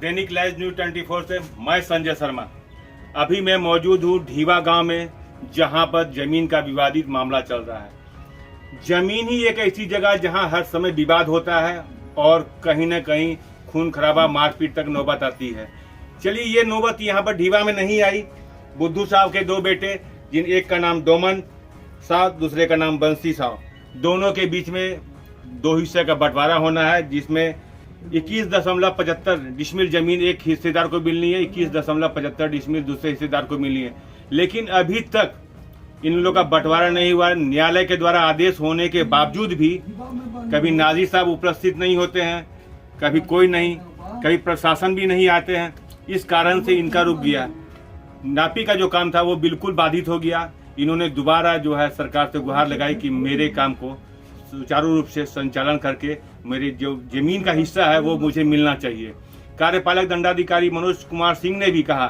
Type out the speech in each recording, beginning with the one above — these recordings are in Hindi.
दैनिक लाइव न्यूज 24 से मैं संजय शर्मा। अभी मैं मौजूद हूँ ढीवा गांव में, जहां पर जमीन का विवादित मामला चल रहा है। जमीन ही एक ऐसी जगह जहां हर समय विवाद होता है और कहीं न कहीं खून खराबा, मारपीट तक नौबत आती है। चलिए, ये नौबत यहाँ पर ढीवा में नहीं आई। बुद्धू साहब के दो बेटे, जिन एक का नाम डोमन साहब, दूसरे का नाम बंसी साहब, दोनों के बीच में दो हिस्से का बंटवारा होना है, जिसमें 21.75 डिसमिल जमीन एक हिस्सेदार को मिलनी है, 21.75 डिसमिल दूसरे हिस्सेदार को मिलनी है। लेकिन अभी तक इन लोगों का बंटवारा नहीं हुआ। न्यायालय के द्वारा आदेश होने के बावजूद भी कभी नाजिर साहब उपस्थित नहीं होते हैं, कभी कोई नहीं, कभी प्रशासन भी नहीं आते हैं। इस कारण से इनका रुक गया। नापी का जो काम था वो बिल्कुल बाधित हो गया। इन्होंने दोबारा जो है सरकार से गुहार लगाई कि मेरे काम को सुचारू रूप से संचालन करके मेरे जो जमीन का हिस्सा है वो मुझे मिलना चाहिए। कार्यपालक दंडाधिकारी मनोज कुमार सिंह ने भी कहा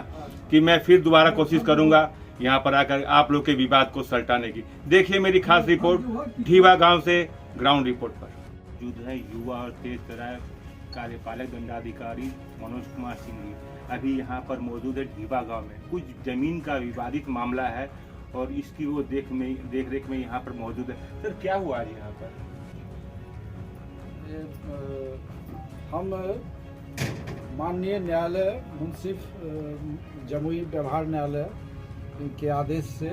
कि मैं फिर दोबारा कोशिश करूंगा यहाँ पर आकर आप लोग के विवाद को सलटाने की। देखिए मेरी खास रिपोर्ट ढीवा गांव से, ग्राउंड रिपोर्ट पर। मौजूद है युवा और तेज तर्रार कार्यपालक दंडाधिकारी मनोज कुमार सिंह जी। अभी यहाँ पर मौजूद है ढीवा गांव में। कुछ जमीन का विवादित मामला है और इसकी वो देख रेख में यहाँ पर मौजूद है। सर, क्या हुआ आज यहाँ पर? हम माननीय न्यायालय मुंसिफ जमुई व्यवहार न्यायालय के आदेश से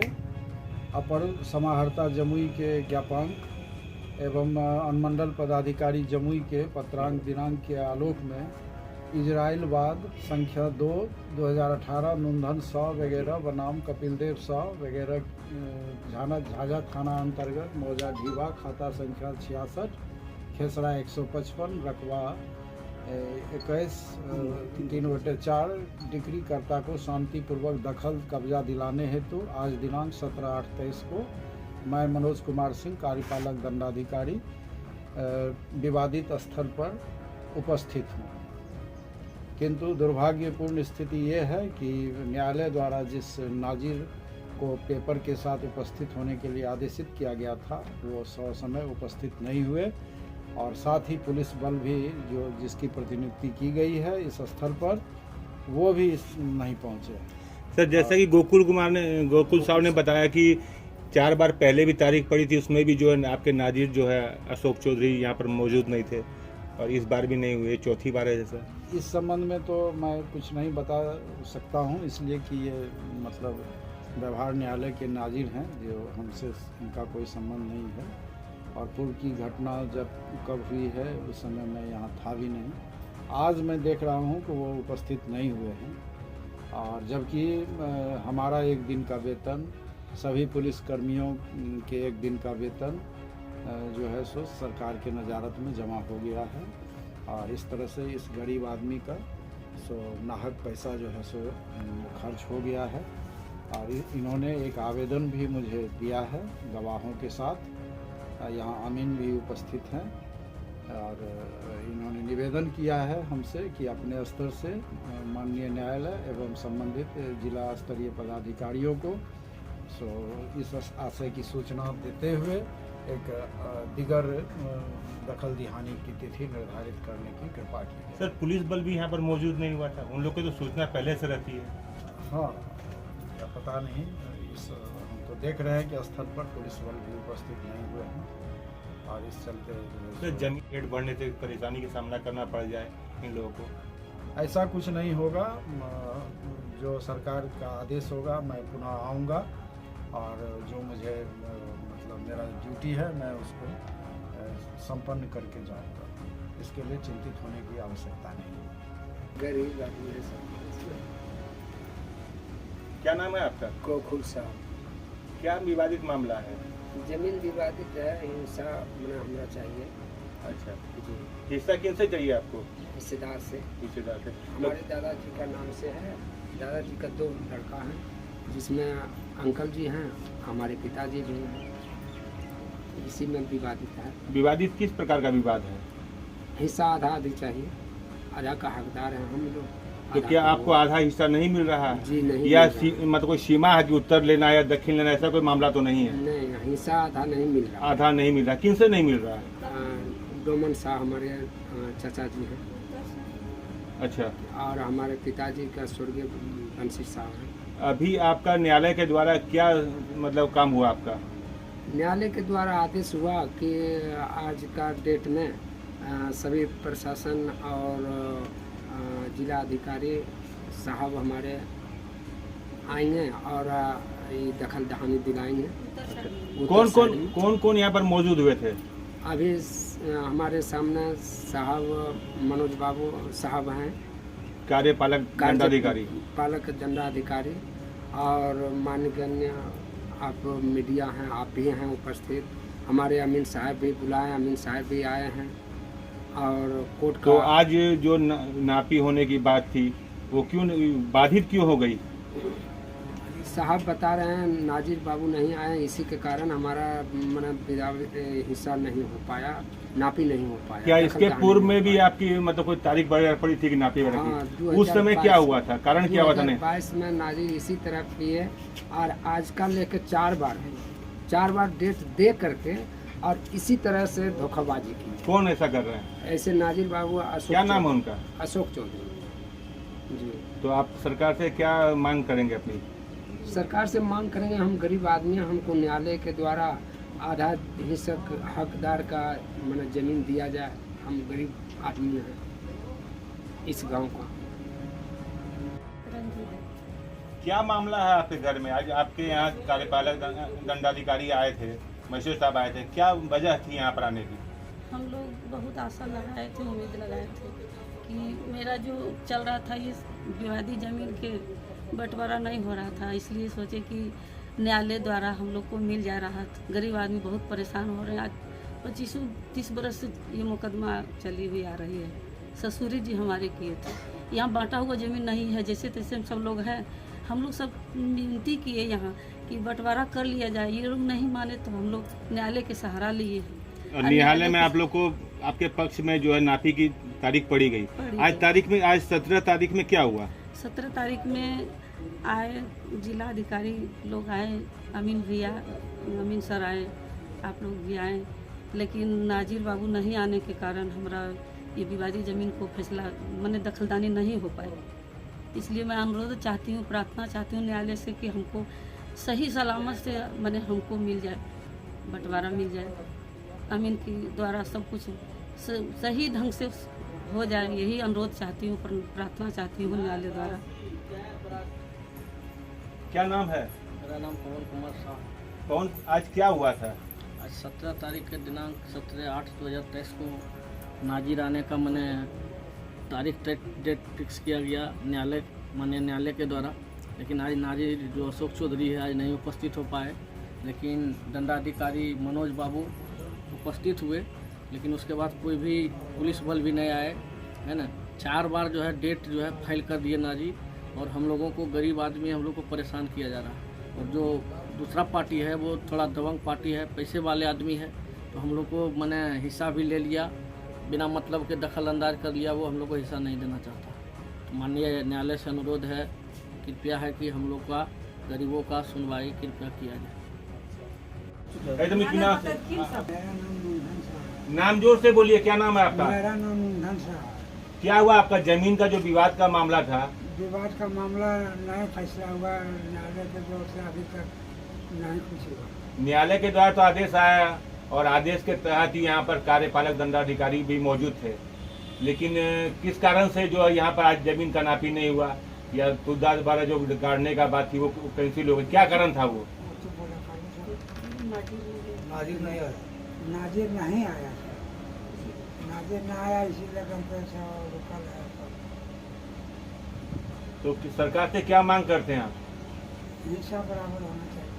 अपर समाहर्ता जमुई के ज्ञापांक एवं अनुमंडल पदाधिकारी जमुई के पत्रांक दिनांक के आलोक में इजराइलवाद संख्या 2 2018 नुंधन 100 वगैरह बनाम कपिल देव 100 वगैरह झाझा थाना अंतर्गत मौजा ढीवा, खाता संख्या 66, खेसरा 155, रकबा 21 3/4 डिग्री कर्ता को शांतिपूर्वक दखल कब्जा दिलाने हेतु आज दिनांक 17/8/23 को मैं मनोज कुमार सिंह कार्यपालक दंडाधिकारी विवादित स्थल पर उपस्थित हूँ। किंतु दुर्भाग्यपूर्ण स्थिति ये है कि न्यायालय द्वारा जिस नाजिर को पेपर के साथ उपस्थित होने के लिए आदेशित किया गया था वो समय उपस्थित नहीं हुए और साथ ही पुलिस बल भी जो जिसकी प्रतिनियुक्ति की गई है इस स्थल पर वो भी नहीं पहुंचे। सर, जैसा कि गोकुल साहब ने बताया कि 4 बार पहले भी तारीख पड़ी थी, उसमें भी जो है आपके नाजिर जो है अशोक चौधरी यहाँ पर मौजूद नहीं थे और इस बार भी नहीं हुए, चौथी बार है। जैसा इस संबंध में तो मैं कुछ नहीं बता सकता हूँ, इसलिए कि ये मतलब व्यवहार न्यायालय के नाजिर हैं, जो हमसे इनका कोई संबंध नहीं है और पूर्व की घटना जब कब हुई है उस समय मैं यहाँ था भी नहीं। आज मैं देख रहा हूँ कि वो उपस्थित नहीं हुए हैं और जबकि हमारा 1 दिन का वेतन, सभी पुलिस कर्मियों के 1 दिन का वेतन जो है सो सरकार के नज़ारत में जमा हो गया है और इस तरह से इस गरीब आदमी का सो नाहक पैसा जो है सो खर्च हो गया है। और इन्होंने एक आवेदन भी मुझे दिया है गवाहों के साथ। यहाँ अमीन भी उपस्थित हैं और इन्होंने निवेदन किया है हमसे कि अपने स्तर से माननीय न्यायालय एवं संबंधित जिला स्तरीय पदाधिकारियों को इस आशय की सूचना देते हुए एक दिगर दखल दिहानी की तिथि निर्धारित करने की कृपा की है। सर, पुलिस बल भी यहाँ पर मौजूद नहीं हुआ था, उन लोग की तो सूचना पहले से रहती है। हाँ, या पता नहीं, हम तो देख रहे हैं कि स्थल पर पुलिस बल भी उपस्थित नहीं हुए हैं और इस चलते जमीन रेट बढ़ने से परेशानी का सामना करना पड़ जाए इन लोगों को। ऐसा कुछ नहीं होगा। जो सरकार का आदेश होगा मैं पुनः आऊँगा और जो मुझे मतलब मेरा ड्यूटी है मैं उसको संपन्न करके जाऊँगा। इसके लिए चिंतित होने की आवश्यकता नहीं। गरीब आदमी सब। क्या नाम है आपका? गोकुल साहब। क्या विवादित मामला है? जमीन विवादित है, हिंसा मना होना चाहिए। अच्छा जी। हिस्सा किन से चाहिए आपको? हिस्सेदार से। हिस्सेदार से। हमारे दादाजी का नाम से है। दादाजी का 2 लड़का है, जिसमें अंकल जी हैं, हमारे पिताजी भी हैं। इसी में विवादित है। विवादित किस प्रकार का विवाद है? हिस्सा आधा आधी चाहिए, आधा का हकदार है हम लोग। तो क्या आपको आधा हिस्सा नहीं मिल रहा है? जी नहीं। या मतलब कोई सीमा है कि उत्तर लेना या दक्षिण लेना, ऐसा कोई मामला तो नहीं है? नहीं, हिस्सा आधा नहीं मिल रहा। आधा नहीं मिल रहा, किन से नहीं मिल रहा है? डोमन शाह हमारे चाचा जी हैं। अच्छा, और हमारे पिताजी का स्वर्गीय बंसी साहब हैं। अभी आपका न्यायालय के द्वारा क्या मतलब काम हुआ आपका? न्यायालय के द्वारा आदेश हुआ कि आज का डेट में सभी प्रशासन और जिला अधिकारी साहब हमारे आएंगे और ये दखल दहानी दिलाएंगे। कौन कौन यहाँ पर मौजूद हुए थे? अभी हमारे सामने साहब मनोज बाबू साहब हैं, कार्यपालक दंडाधिकारी। पालक दंडाधिकारी, और माननीय आप मीडिया हैं, आप भी हैं उपस्थित। हमारे अमीन साहब भी बुलाए, अमीन साहब भी आए हैं। और कोर्ट तो का आज जो नापी होने की बात थी वो क्यों बाधित क्यों हो गई? साहब बता रहे हैं नाजिर बाबू नहीं आए, इसी के कारण हमारा हिस्सा नहीं हो पाया, नापी नहीं हो पाया। क्या इसके पूर्व में भी आपकी मतलब कोई तारीख वगैरह पड़ी थी कि नापी वगैरह की? उस समय क्या हुआ था, कारण क्या हुआ था? 2022 में नाजिर इसी तरह किए और आज का लेकर 4 बार डेट दे करके और इसी तरह से धोखाबाजी की। कौन ऐसा कर रहे हैं? ऐसे नाजिर बाबू अशोक, क्या नाम है उनका? अशोक चौधरी जी। तो आप सरकार से क्या मांग करेंगे अपनी? सरकार से मांग करेंगे, हम गरीब आदमी हैं, हमको न्यायालय के द्वारा आधा हिस्सा हकदार का मतलब जमीन दिया जाए। हम गरीब आदमी हैं इस गांव का। क्या मामला है आपके घर में? आज आपके यहाँ कार्यपालक दंडाधिकारी आए थे, मजिस्ट्रेट साहब आए थे, क्या वजह थी यहाँ पर आने की? हम लोग बहुत आशा लगाए थे, उम्मीद लगाए थे कि मेरा जो चल रहा था ये विवादी ज़मीन के बंटवारा नहीं हो रहा था, इसलिए सोचे कि न्यायालय द्वारा हम लोग को मिल जा रहा था। गरीब आदमी बहुत परेशान हो रहे हैं। आज 25-30 बरस से ये मुकदमा चली हुई आ रही है। ससुरी जी हमारे किए थे। यहाँ बांटा हुआ ज़मीन नहीं है, जैसे तैसे हम सब लोग हैं। हम लोग सब विनती किए यहाँ कि बंटवारा कर लिया जाए, ये लोग नहीं माने तो हम लोग न्यायालय के सहारा लिए हैं। और न्यायालय में आप लोग को आपके पक्ष में जो है नापी की तारीख पड़ी गई। आज 17 तारीख में क्या हुआ? 17 तारीख में आए जिला अधिकारी लोग आए, अमीन भैया, अमीन सर आए, आप लोग भी आए, लेकिन नाजिर बाबू नहीं आने के कारण हमारा ये विवादी ज़मीन को फैसला मैंने दखलदानी नहीं हो पाई। इसलिए मैं अनुरोध चाहती हूँ, प्रार्थना चाहती हूँ न्यायालय से कि हमको सही सलामत से मैंने हमको मिल जाए, बंटवारा मिल जाए, अमीन के द्वारा सब कुछ सही ढंग से हो जाए। यही अनुरोध चाहती हूँ, प्रार्थना चाहती हूँ न्यायालय द्वारा। क्या नाम है? मेरा नाम पवन कुमार साहब। कौन, आज क्या हुआ था? आज 17 तारीख के दिनांक 17/8/2023 को नाजिर आने का मैंने तारीख डेट फिक्स किया गया न्यायालय के द्वारा, लेकिन आज नाजिर जो अशोक चौधरी है आज नहीं उपस्थित हो पाए। लेकिन दंडाधिकारी मनोज बाबू उपस्थित हुए, लेकिन उसके बाद कोई भी पुलिस बल भी नहीं आए, है ना। 4 बार जो है डेट जो है फाइल कर दिए नाजिर, और हम लोगों को गरीब आदमी हम लोग को परेशान किया जा रहा है। और जो दूसरा पार्टी है वो थोड़ा दबंग पार्टी है, पैसे वाले आदमी है, तो हम लोग को मैंने हिस्सा भी ले लिया, बिना मतलब के दखल अंदाज कर लिया, वो हम लोग को हिस्सा नहीं देना चाहता। तो माननीय न्यायालय से अनुरोध है, कृपया है कि हम लोग का गरीबों का सुनवाई कृपया किया जाए। नाम जोर से बोलिए, क्या नाम है आपका? मेरा नाम ईंधन साहब। क्या हुआ आपका जमीन का जो विवाद का मामला था? विवाद का मामला नहीं फैसला हुआ, न्यायालय के द्वार से अभी तक नहीं कुछ हुआ। न्यायालय के द्वारा तो आदेश आया और आदेश के तहत ही यहाँ पर कार्यपालक दंडाधिकारी भी मौजूद थे, लेकिन किस कारण से जो है यहाँ पर आज जमीन का नापी नहीं हुआ, या खुददार द्वारा जो गाड़ने का बात थी वो कैंसिल हो गई, क्या कारण था वो? नाजिर नहीं आया। नाजिर नहीं आया, नाजिर नहीं आया, इसीलिए पैसा रुका है। तो सरकार से क्या मांग करते हैं आप? हिस्सा बराबर होना चाहिए।